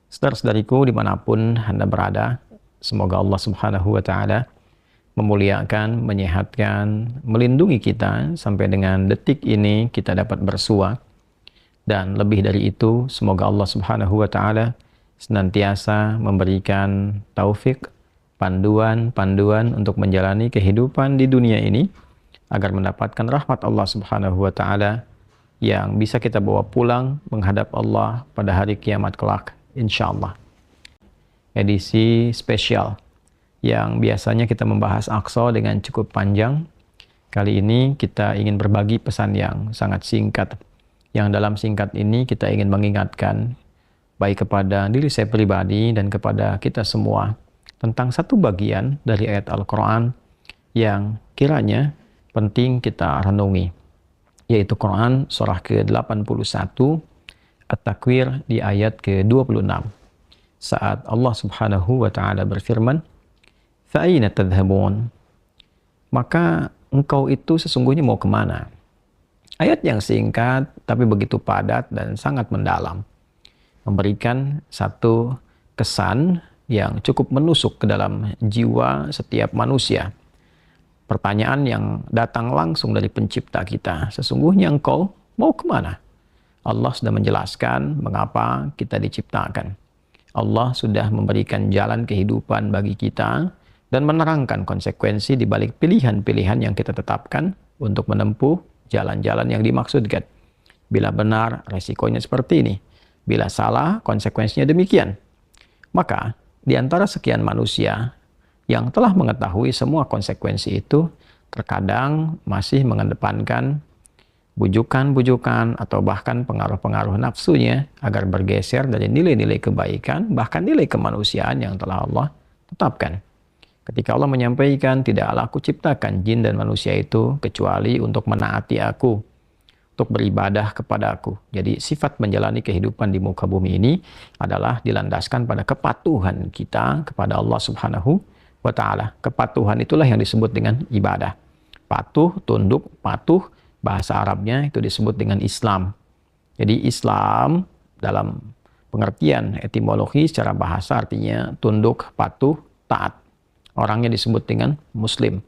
Saudara-saudariku dimanapun Anda berada, semoga Allah Subhanahu wa Ta'ala memuliakan, menyehatkan, melindungi kita sampai dengan detik ini kita dapat bersua. Dan lebih dari itu, semoga Allah Subhanahu wa Ta'ala senantiasa memberikan taufik, panduan-panduan untuk menjalani kehidupan di dunia ini agar mendapatkan rahmat Allah Subhanahu wa Ta'ala yang bisa kita bawa pulang menghadap Allah pada hari kiamat kelak, insyaallah. Edisi spesial yang biasanya kita membahas Aqsa dengan cukup panjang. Kali ini kita ingin berbagi pesan yang sangat singkat, yang dalam singkat ini kita ingin mengingatkan baik kepada diri saya pribadi dan kepada kita semua tentang satu bagian dari ayat Al-Quran yang kiranya penting kita renungi, yaitu Quran surah ke-81 At-Takwir di ayat ke-26, saat Allah Subhanahu wa Ta'ala berfirman, "Fa'aina tadhhabun?" Maka engkau itu sesungguhnya mau kemana? Ayat yang singkat tapi begitu padat dan sangat mendalam, memberikan satu kesan yang cukup menusuk ke dalam jiwa setiap manusia. Pertanyaan yang datang langsung dari pencipta kita, sesungguhnya engkau mau kemana? Allah sudah menjelaskan mengapa kita diciptakan. Allah sudah memberikan jalan kehidupan bagi kita dan menerangkan konsekuensi di balik pilihan-pilihan yang kita tetapkan untuk menempuh jalan-jalan yang dimaksudkan. Bila benar, resikonya seperti ini. Bila salah, konsekuensinya demikian. Maka, di antara sekian manusia yang telah mengetahui semua konsekuensi itu, terkadang masih mengedepankan bujukan-bujukan atau bahkan pengaruh-pengaruh nafsunya agar bergeser dari nilai-nilai kebaikan, bahkan nilai kemanusiaan yang telah Allah tetapkan. Ketika Allah menyampaikan, tidaklah aku ciptakan jin dan manusia itu kecuali untuk menaati aku, untuk beribadah kepada aku. Jadi sifat menjalani kehidupan di muka bumi ini adalah dilandaskan pada kepatuhan kita kepada Allah Subhanahu wa Ta'ala. Kepatuhan itulah yang disebut dengan ibadah. Patuh, tunduk, patuh, bahasa Arabnya itu disebut dengan Islam. Jadi Islam dalam pengertian etimologi secara bahasa artinya tunduk, patuh, taat. Orangnya disebut dengan Muslim.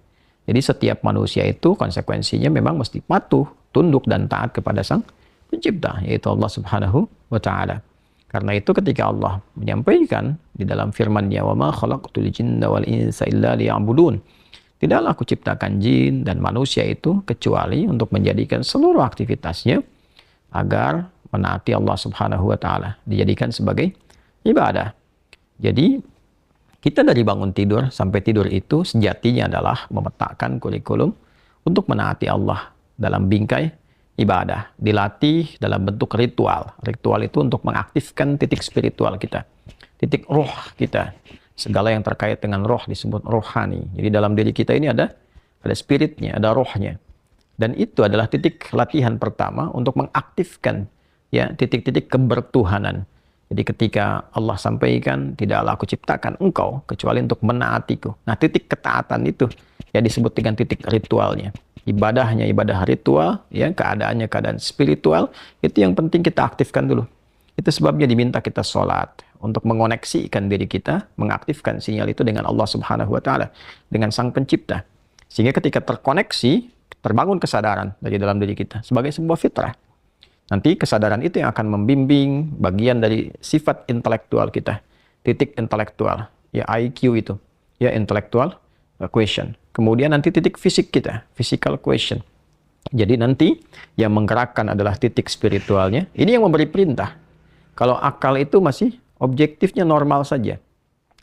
Jadi setiap manusia itu konsekuensinya memang mesti patuh, tunduk dan taat kepada Sang Pencipta, yaitu Allah Subhanahu wa Ta'ala. Karena itu ketika Allah menyampaikan di dalam firman-Nya, "Wa ma khalaqtul jinna wal insa illa liya'budun." Tidaklah aku ciptakan jin dan manusia itu kecuali untuk menjadikan seluruh aktivitasnya agar menaati Allah Subhanahu wa Ta'ala, dijadikan sebagai ibadah. Jadi kita dari bangun tidur sampai tidur itu sejatinya adalah memetakan kurikulum untuk menaati Allah dalam bingkai ibadah, dilatih dalam bentuk ritual. Ritual itu untuk mengaktifkan titik spiritual kita, titik roh kita. Segala yang terkait dengan roh disebut rohani. Jadi dalam diri kita ini ada spiritnya, ada rohnya. Dan itu adalah titik latihan pertama untuk mengaktifkan ya titik-titik kebertuhanan. Jadi ketika Allah sampaikan, tidaklah aku ciptakan engkau kecuali untuk menaatiku. Nah, titik ketaatan itu ya disebut dengan titik ritualnya. Ibadahnya ibadah ritual, ya keadaannya keadaan spiritual, itu yang penting kita aktifkan dulu. Itu sebabnya diminta kita sholat untuk mengoneksikan diri kita, mengaktifkan sinyal itu dengan Allah Subhanahu wa Ta'ala, dengan Sang Pencipta. Sehingga ketika terkoneksi, terbangun kesadaran dari dalam diri kita sebagai sebuah fitrah. Nanti kesadaran itu yang akan membimbing bagian dari sifat intelektual kita, titik intelektual, ya IQ itu, ya intellectual question. Kemudian nanti titik fisik kita, physical question. Jadi nanti yang menggerakkan adalah titik spiritualnya. Ini yang memberi perintah. Kalau akal itu masih objektifnya normal saja.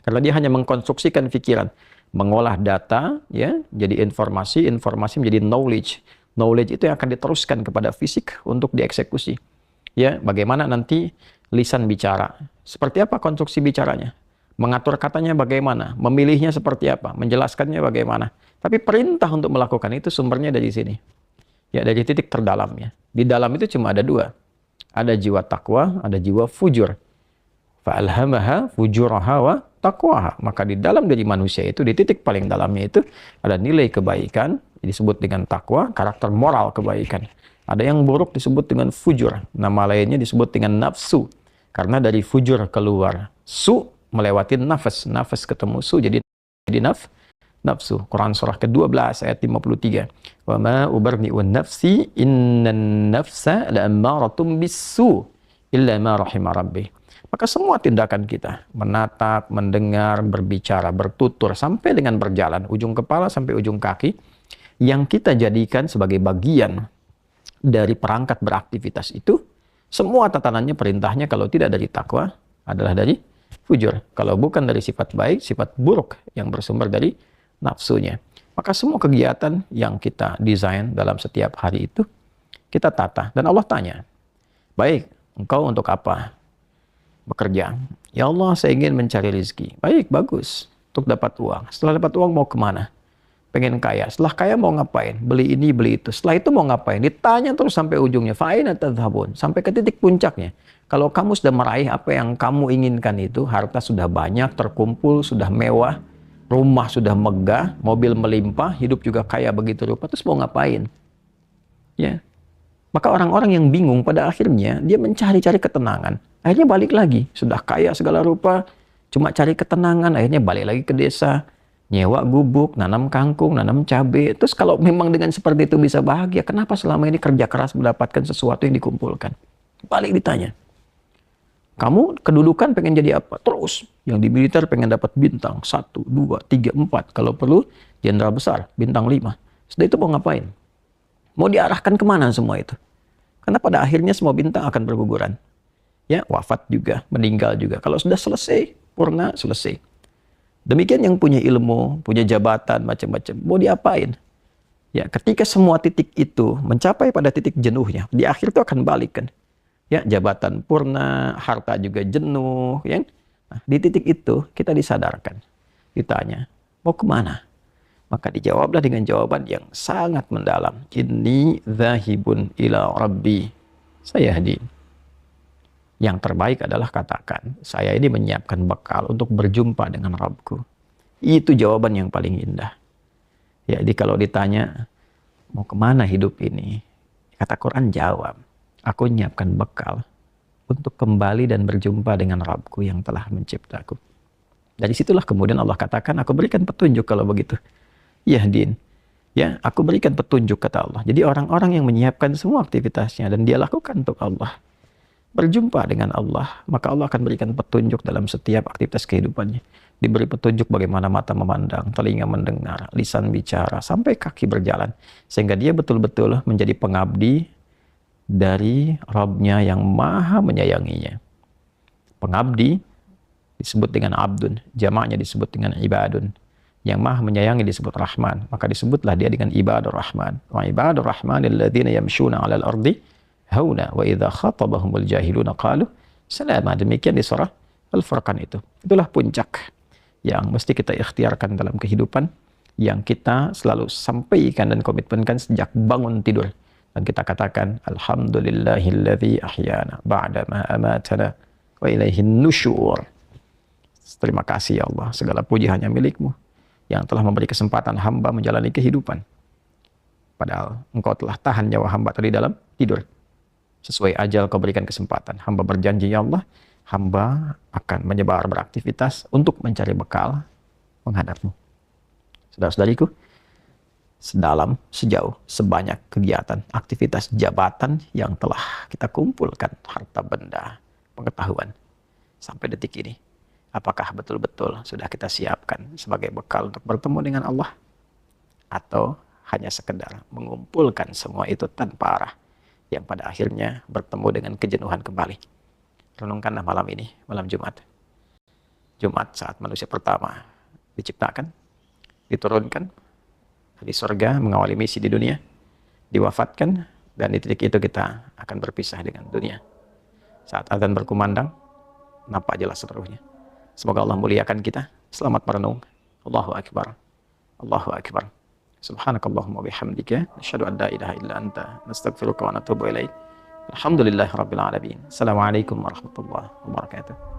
Karena dia hanya mengkonstruksikan pikiran, mengolah data, ya, jadi informasi menjadi knowledge. Knowledge itu yang akan diteruskan kepada fisik untuk dieksekusi. Ya, bagaimana nanti lisan bicara? Seperti apa konstruksi bicaranya? Mengatur katanya bagaimana? Memilihnya seperti apa? Menjelaskannya bagaimana? Tapi perintah untuk melakukan itu sumbernya dari sini. Ya, dari titik terdalamnya. Di dalam itu cuma ada dua. Ada jiwa takwa, ada jiwa fujur. Fa'alhamaha fujuraha wa taqwaha. Maka di dalam diri manusia itu, di titik paling dalamnya itu, ada nilai kebaikan, disebut dengan takwa, karakter moral kebaikan. Ada yang buruk disebut dengan fujur, nama lainnya disebut dengan nafsu. Karena dari fujur keluar su, melewati nafas. Nafas ketemu su, jadi nafsu. Quran surah ke-12 ayat 53. Wa ma ubarni'u nafsi innan nafsa la'ammaratum bisu illa ma rahima rabbi. Maka semua tindakan kita, menatap, mendengar, berbicara, bertutur, sampai dengan berjalan, ujung kepala sampai ujung kaki, yang kita jadikan sebagai bagian dari perangkat beraktivitas itu, semua tatanannya, perintahnya kalau tidak dari takwa, adalah dari fujur. Kalau bukan dari sifat baik, sifat buruk yang bersumber dari nafsunya. Maka semua kegiatan yang kita desain dalam setiap hari itu, kita tata. Dan Allah tanya, baik, engkau untuk apa bekerja? Ya Allah, saya ingin mencari rezeki. Baik, bagus. Untuk dapat uang. Setelah dapat uang mau kemana? Pengen kaya. Setelah kaya mau ngapain? Beli ini, beli itu. Setelah itu mau ngapain? Ditanya terus sampai ujungnya. Fa'aina tadhhabun? Sampai ke titik puncaknya. Kalau kamu sudah meraih apa yang kamu inginkan itu, harta sudah banyak, terkumpul, sudah mewah, rumah sudah megah, mobil melimpah, hidup juga kaya begitu rupa, terus mau ngapain? Ya. Maka orang-orang yang bingung pada akhirnya dia mencari-cari ketenangan. Akhirnya balik lagi, sudah kaya segala rupa, cuma cari ketenangan, akhirnya balik lagi ke desa, nyewa gubuk, nanam kangkung, nanam cabai. Terus kalau memang dengan seperti itu bisa bahagia, kenapa selama ini kerja keras mendapatkan sesuatu yang dikumpulkan? Balik ditanya. Kamu kedudukan pengen jadi apa? Terus. Yang di militer pengen dapat bintang 1, 2, 3, 4. Kalau perlu jenderal besar, bintang 5. Setelah itu mau ngapain? Mau diarahkan kemana semua itu? Karena pada akhirnya semua bintang akan berguguran. Ya, wafat juga, meninggal juga. Kalau sudah selesai, purna, selesai. Demikian yang punya ilmu, punya jabatan, macam-macam. Mau diapain? Ya, ketika semua titik itu mencapai pada titik jenuhnya, di akhir itu akan balik kan. Ya, jabatan purna, harta juga jenuh, ya. Nah, di titik itu kita disadarkan, ditanya, mau kemana? Maka dijawablah dengan jawaban yang sangat mendalam. Inni dzahibun ila rabbi sayahdi. Yang terbaik adalah katakan, saya ini menyiapkan bekal untuk berjumpa dengan Rabbku. Itu jawaban yang paling indah. Ya, jadi kalau ditanya, mau kemana hidup ini? Kata Quran jawab, aku menyiapkan bekal untuk kembali dan berjumpa dengan Rabbku yang telah menciptaku. Dari situlah kemudian Allah katakan, aku berikan petunjuk kalau begitu. Yahdin. Ya, aku berikan petunjuk kata Allah. Jadi orang-orang yang menyiapkan semua aktivitasnya dan dia lakukan untuk Allah, berjumpa dengan Allah, maka Allah akan berikan petunjuk dalam setiap aktivitas kehidupannya. Diberi petunjuk bagaimana mata memandang, telinga mendengar, lisan bicara, sampai kaki berjalan. Sehingga dia betul-betul menjadi pengabdi dari Rabb-Nya yang maha menyayanginya. Pengabdi disebut dengan abdun, jamaknya disebut dengan ibadun. Yang maha menyayangi disebut Rahman, maka disebutlah dia dengan ibadur Rahman. Wa ibadur Rahman alladzina yamshuna 'alal ardi hauna wa idza khatabahumul jahiluna qalu salama. Demikian di surah Al-Furqan itu. Itulah puncak yang mesti kita ikhtiarkan dalam kehidupan, yang kita selalu sampaikan dan komitmenkan sejak bangun tidur. Dan kita katakan alhamdulillahilladzi ahyana ba'da ma amatana wa ilaihin nusyur. Terima kasih ya Allah, segala puji hanya milik-Mu yang telah memberi kesempatan hamba menjalani kehidupan. Padahal Engkau telah tahan nyawa hamba tadi dalam tidur. Sesuai ajal Kau berikan kesempatan. Hamba berjanji ya Allah, hamba akan menyebar beraktivitas untuk mencari bekal menghadap-Mu. Saudara-saudariku, sedalam, sejauh, sebanyak kegiatan, aktivitas jabatan yang telah kita kumpulkan, harta benda, pengetahuan, sampai detik ini, apakah betul-betul sudah kita siapkan sebagai bekal untuk bertemu dengan Allah? Atau hanya sekedar mengumpulkan semua itu tanpa arah, yang pada akhirnya bertemu dengan kejenuhan kembali? Renungkanlah malam ini, malam Jumat. Jumat saat manusia pertama diciptakan, diturunkan di surga, mengawali misi di dunia, diwafatkan, dan di titik itu kita akan berpisah dengan dunia. Saat azan berkumandang, nampak jelas seluruhnya. Semoga Allah muliakan kita. Selamat merenung. Allahu Akbar. Allahu Akbar. Subhanakallahumma bihamdika asyhadu an la ilaha illa anta nastaghfiruka wa natubu ilaik. Alhamdulillahirabbil alamin. Assalamualaikum warahmatullahi wabarakatuh.